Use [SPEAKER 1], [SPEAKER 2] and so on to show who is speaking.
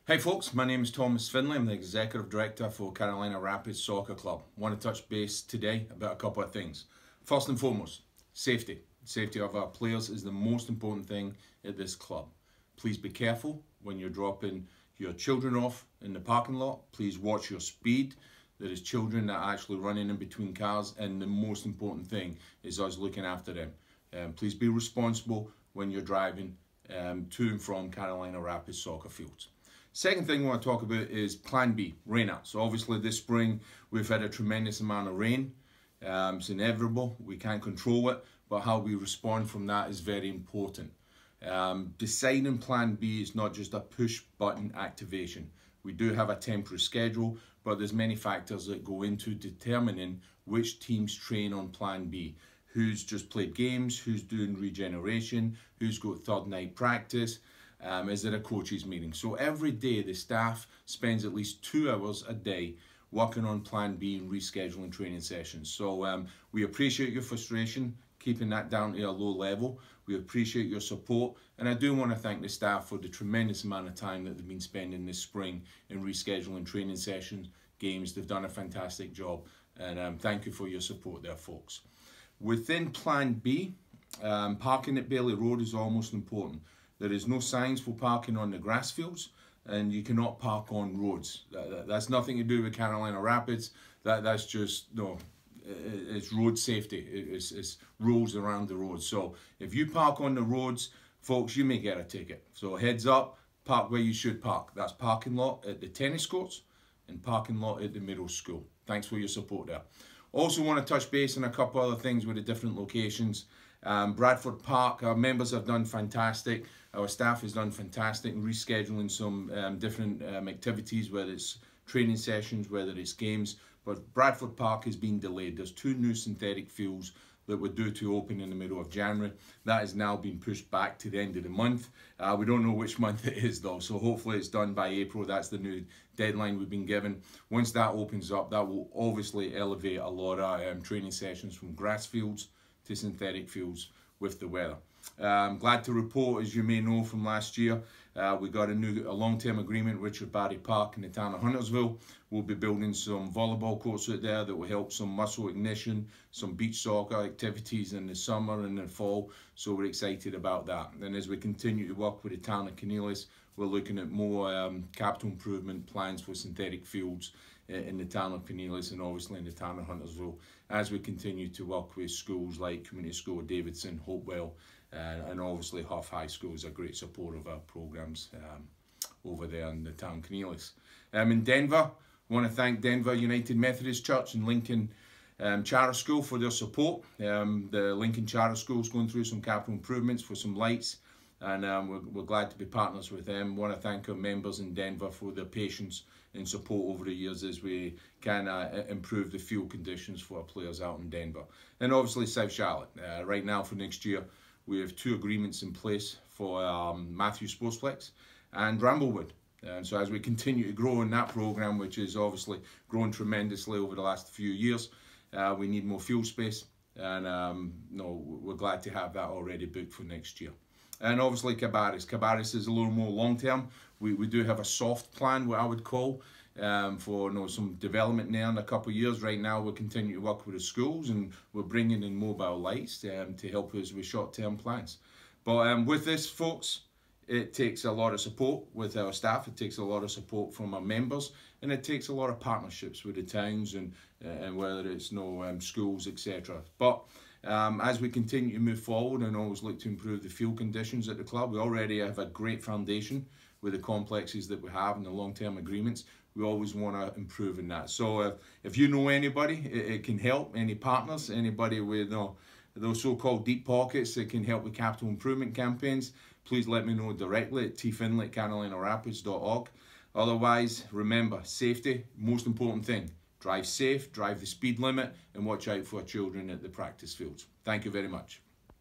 [SPEAKER 1] Hey folks, my name is Thomas Finlay. I'm the Executive Director for Carolina Rapids Soccer Club. I want to touch base today about a couple of things. First and foremost, safety. Safety of our players is the most important thing at this club. Please be careful when you're dropping your children off in the parking lot. Please watch your speed. There is children that are actually running in between cars, and the most important thing is us looking after them. Please be responsible when you're driving to and from Carolina Rapids soccer fields. Second thing I want to talk about is Plan B, rainouts. So obviously this spring we've had a tremendous amount of rain. It's inevitable, we can't control it, but how we respond from that is very important. Deciding Plan B is not just a push button activation. We do have a temporary schedule, but there's many factors that go into determining which teams train on Plan B. Who's just played games, who's doing regeneration, who's got third night practice. Is there a coaches meeting? So every day the staff spends at least 2 hours a day working on Plan B and rescheduling training sessions. So we appreciate your frustration, keeping that down to a low level. We appreciate your support, and I do want to thank the staff for the tremendous amount of time that they've been spending this spring in rescheduling training sessions, games. They've done a fantastic job, and thank you for your support there, folks. Within Plan B, parking at Bailey Road is almost important. There is no signs for parking on the grass fields, and you cannot park on roads. That's nothing to do with Carolina Rapids. That's just, it's road safety. It's rules around the road. So if you park on the roads, folks, you may get a ticket. So heads up, park where you should park. That's parking lot at the tennis courts and parking lot at the middle school. Thanks for your support there. Also want to touch base on a couple other things with the different locations. Bradford Park, our members have done fantastic. Our staff has done fantastic in rescheduling some different activities, whether it's training sessions, whether it's games. But Bradford Park has been delayed. There's 2 new synthetic fields that were due to open in the middle of January. That has now been pushed back to the end of the month. We don't know which month it is though, so hopefully it's done by April. That's the new deadline we've been given. Once that opens up, that will obviously elevate a lot of training sessions from grass fields to synthetic fields with the weather. Glad to report, as you may know from last year, we got a long-term agreement, Richard Barry Park in the town of Huntersville. We'll be building some volleyball courts out there that will help some muscle ignition, some beach soccer activities in the summer and the fall. So we're excited about that. And as we continue to work with the town of Cornelius, we're looking at more capital improvement plans for synthetic fields in the town of Cornelius and obviously in the town of Huntersville, as we continue to work with schools like Community School of Davidson, Hopewell, and obviously Huff High School is a great support of our programs over there in the town of Cornelius. In Denver, I want to thank Denver United Methodist Church and Lincoln Charter School for their support. The Lincoln Charter School is going through some capital improvements for some lights, and we're glad to be partners with them. Want to thank our members in Denver for their patience and support over the years as we can improve the field conditions for our players out in Denver. And obviously South Charlotte. Right now for next year, we have 2 agreements in place for Matthews Sportsplex and Bramblewood. And so as we continue to grow in that program, which is obviously grown tremendously over the last few years, we need more field space, and we're glad to have that already booked for next year. And obviously Cabarrus. Cabarrus is a little more long term. We do have a soft plan, what I would call, for some development there in a couple of years. Right now we're continuing to work with the schools, and we're bringing in mobile lights to help us with short-term plans. But with this, folks, it takes a lot of support with our staff. It takes a lot of support from our members, and it takes a lot of partnerships with the towns and whether it's schools, etc. But as we continue to move forward and always look to improve the field conditions at the club, we already have a great foundation with the complexes that we have and the long-term agreements. We always want to improve in that. So if you know anybody, it can help, any partners, anybody with those so-called deep pockets that can help with capital improvement campaigns, please let me know directly at tfinlay@carolinarapids.org. Otherwise, remember, safety, most important thing. Drive safe, drive the speed limit, and watch out for children at the practice fields. Thank you very much.